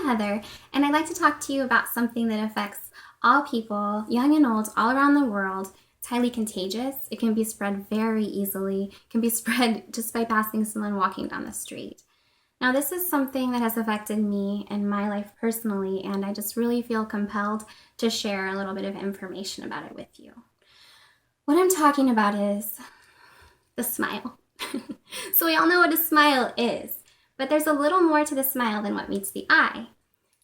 I'm Heather, and I'd like to talk to you about something that affects all people, young and old, all around the world. It's highly contagious. It can be spread very easily. It can be spread just by passing someone walking down the street. Now, this is something that has affected me in my life personally, and I just really feel compelled to share a little bit of information about it with you. What I'm talking about is the smile. So we all know what a smile is, but there's a little more to the smile than what meets the eye.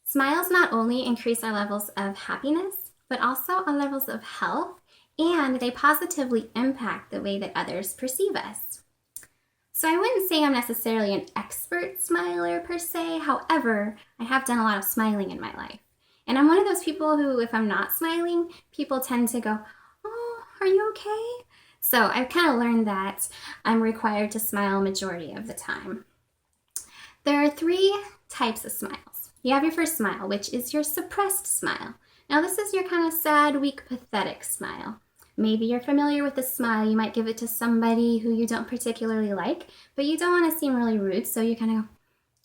Smiles not only increase our levels of happiness, but also our levels of health, and they positively impact the way that others perceive us. So I wouldn't say I'm necessarily an expert smiler per se. However, I have done a lot of smiling in my life. And I'm one of those people who, if I'm not smiling, people tend to go, "Oh, are you okay?" So I've kind of learned that I'm required to smile majority of the time. There are three types of smiles. You have your first smile, which is your suppressed smile. Now this is your kind of sad, weak, pathetic smile. Maybe you're familiar with this smile. You might give it to somebody who you don't particularly like, but you don't want to seem really rude, so you kind of go,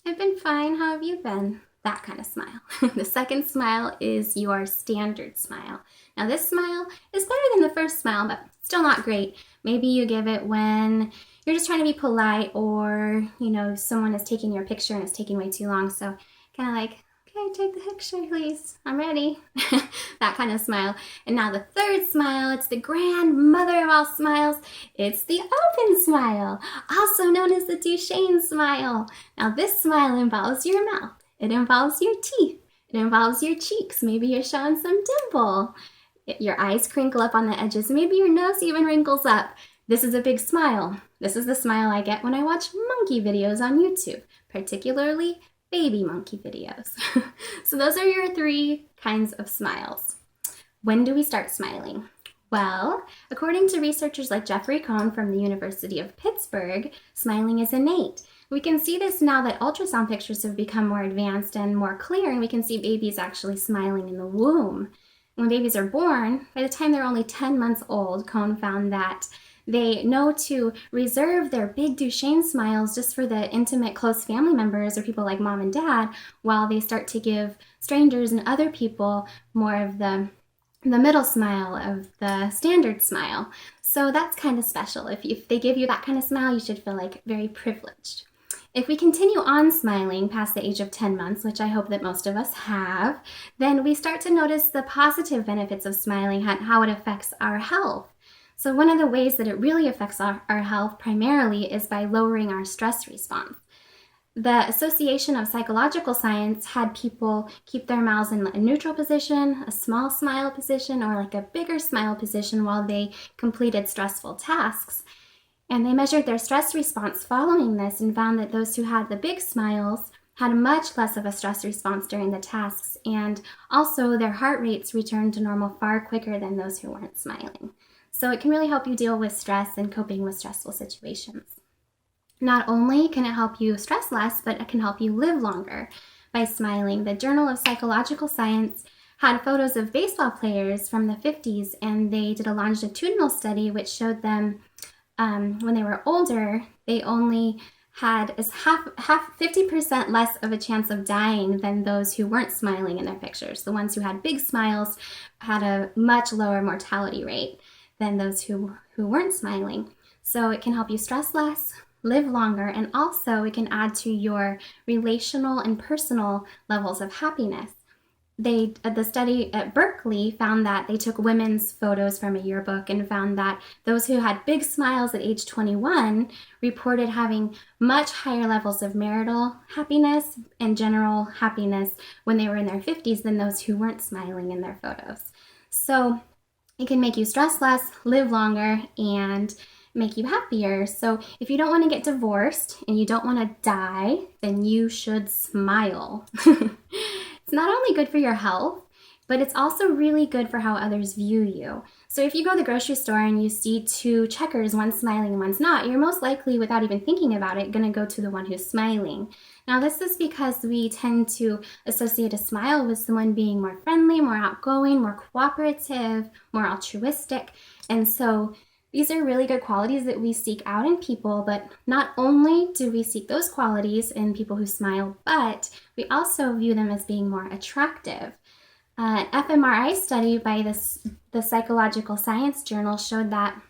"I've been fine, how have you been?" That kind of smile. The second smile is your standard smile. Now this smile is better than the first smile, but still not great. Maybe you give it when you're just trying to be polite, or someone is taking your picture and it's taking way too long, so kind of like, "Okay, take the picture please, I'm ready." That kind of smile. And now the third smile, it's the grandmother of all smiles. It's the open smile, also known as the Duchenne smile. Now this smile involves your mouth, it involves your teeth, it involves your cheeks. Maybe you're showing some dimple. Your eyes crinkle up on the edges, maybe your nose even wrinkles up. This is a big smile. This is the smile I get when I watch monkey videos on YouTube, particularly baby monkey videos. So those are your three kinds of smiles. When do we start smiling? Well, according to researchers like Jeffrey Cohn from the University of Pittsburgh, smiling is innate. We can see this now that ultrasound pictures have become more advanced and more clear, and we can see babies actually smiling in the womb. When babies are born, by the time they're only 10 months old, Cohn found that they know to reserve their big Duchenne smiles just for the intimate, close family members or people like mom and dad, while they start to give strangers and other people more of the middle smile, of the standard smile. So that's kind of special. If they give you that kind of smile, you should feel like very privileged. If we continue on smiling past the age of 10 months, which I hope that most of us have, then we start to notice the positive benefits of smiling and how it affects our health. So one of the ways that it really affects our health primarily is by lowering our stress response. The Association of Psychological Science had people keep their mouths in a neutral position, a small smile position, or like a bigger smile position while they completed stressful tasks. And they measured their stress response following this and found that those who had the big smiles had much less of a stress response during the tasks, and also their heart rates returned to normal far quicker than those who weren't smiling. So it can really help you deal with stress and coping with stressful situations. Not only can it help you stress less, but it can help you live longer by smiling. The Journal of Psychological Science had photos of baseball players from the 50s, and they did a longitudinal study which showed them when they were older, they only had 50% less of a chance of dying than those who weren't smiling in their pictures. The ones who had big smiles had a much lower mortality rate than those who weren't smiling. So it can help you stress less, live longer, and also it can add to your relational and personal levels of happiness. The study at Berkeley found that they took women's photos from a yearbook and found that those who had big smiles at age 21 reported having much higher levels of marital happiness and general happiness when they were in their 50s than those who weren't smiling in their photos. So it can make you stress less, live longer, and make you happier. So if you don't want to get divorced and you don't want to die, then you should smile. It's not only good for your health, but it's also really good for how others view you. So if you go to the grocery store and you see two checkers, one's smiling and one's not, you're most likely, without even thinking about it, going to go to the one who's smiling. Now this is because we tend to associate a smile with someone being more friendly, more outgoing, more cooperative, more altruistic. And so These are really good qualities that we seek out in people, but not only do we seek those qualities in people who smile, but we also view them as being more attractive. An fMRI study by the Psychological Science Journal showed that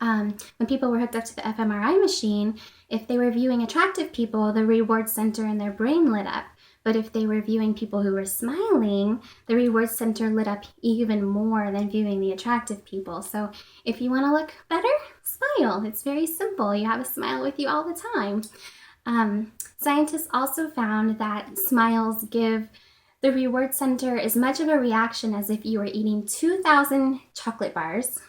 when people were hooked up to the fMRI machine, if they were viewing attractive people, the reward center in their brain lit up. But if they were viewing people who were smiling, the reward center lit up even more than viewing the attractive people. So if you want to look better, smile. It's very simple. You have a smile with you all the time. Scientists also found that smiles give the reward center as much of a reaction as if you were eating 2,000 chocolate bars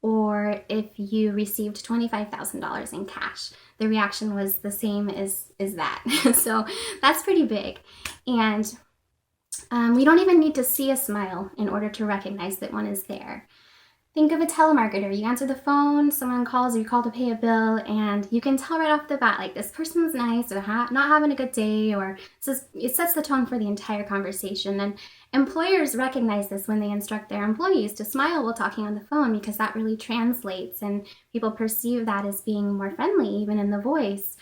or if you received $25,000 in cash. The reaction was the same as that. So that's pretty big. And we don't even need to see a smile in order to recognize that one is there. Think of a telemarketer. You answer the phone, someone calls, you call to pay a bill, and you can tell right off the bat, like, this person's nice or not having a good day, or it sets the tone for the entire conversation. And employers recognize this when they instruct their employees to smile while talking on the phone, because that really translates, and people perceive that as being more friendly, even in the voice.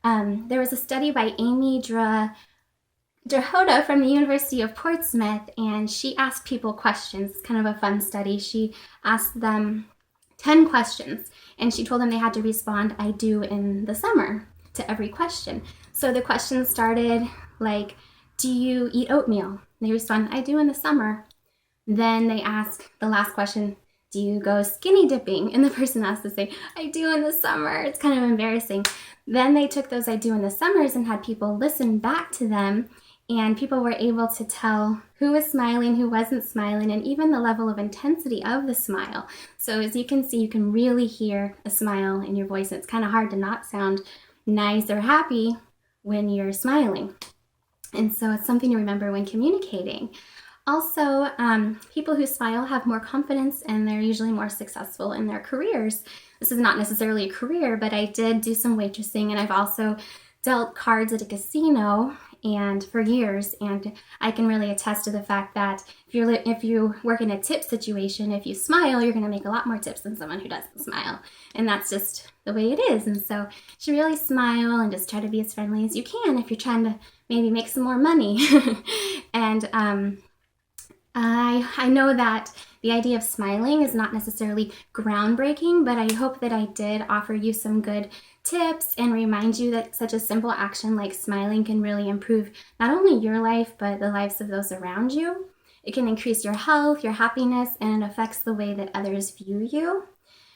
There was a study by Amy Drahota from the University of Portsmouth, and she asked people questions. It's kind of a fun study. She asked them 10 questions, and she told them they had to respond, "I do in the summer," to every question. So the questions started like, "Do you eat oatmeal?" They respond, "I do in the summer." Then they ask the last question, "Do you go skinny dipping?" And the person has to say, "I do in the summer." It's kind of embarrassing. Then they took those "I do in the summers" and had people listen back to them. And people were able to tell who was smiling, who wasn't smiling, and even the level of intensity of the smile. So as you can see, you can really hear a smile in your voice. It's kind of hard to not sound nice or happy when you're smiling. And so it's something to remember when communicating. Also, people who smile have more confidence, and they're usually more successful in their careers. This is not necessarily a career, but I did do some waitressing, and I've also dealt cards at a casino and for years, and I can really attest to the fact that if you work in a tip situation, if you smile, you're going to make a lot more tips than someone who doesn't smile, and that's just the way it is. And so you should really smile and just try to be as friendly as you can if you're trying to maybe make some more money. And I know that the idea of smiling is not necessarily groundbreaking, but I hope that I did offer you some good tips and remind you that such a simple action like smiling can really improve not only your life, but the lives of those around you. It can increase your health, your happiness, and it affects the way that others view you.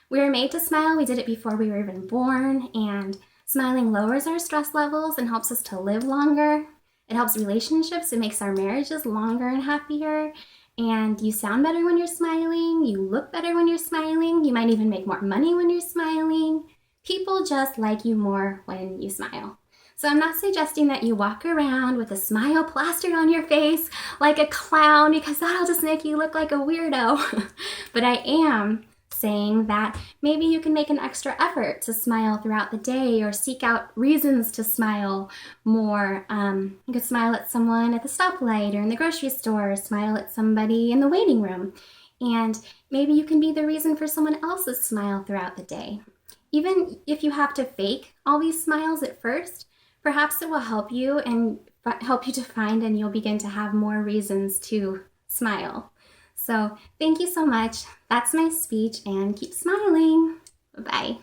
We were made to smile. We did it before we were even born, and smiling lowers our stress levels and helps us to live longer. It helps relationships. It makes our marriages longer and happier. And you sound better when you're smiling. You look better when you're smiling. You might even make more money when you're smiling. People just like you more when you smile. So I'm not suggesting that you walk around with a smile plastered on your face like a clown, because that'll just make you look like a weirdo. But I am saying that maybe you can make an extra effort to smile throughout the day, or seek out reasons to smile more. You could smile at someone at the stoplight or in the grocery store, or smile at somebody in the waiting room. And maybe you can be the reason for someone else's smile throughout the day. Even if you have to fake all these smiles at first, perhaps it will help you to find, and you'll begin to have more reasons to smile. So thank you so much. That's my speech, and keep smiling. Bye-bye.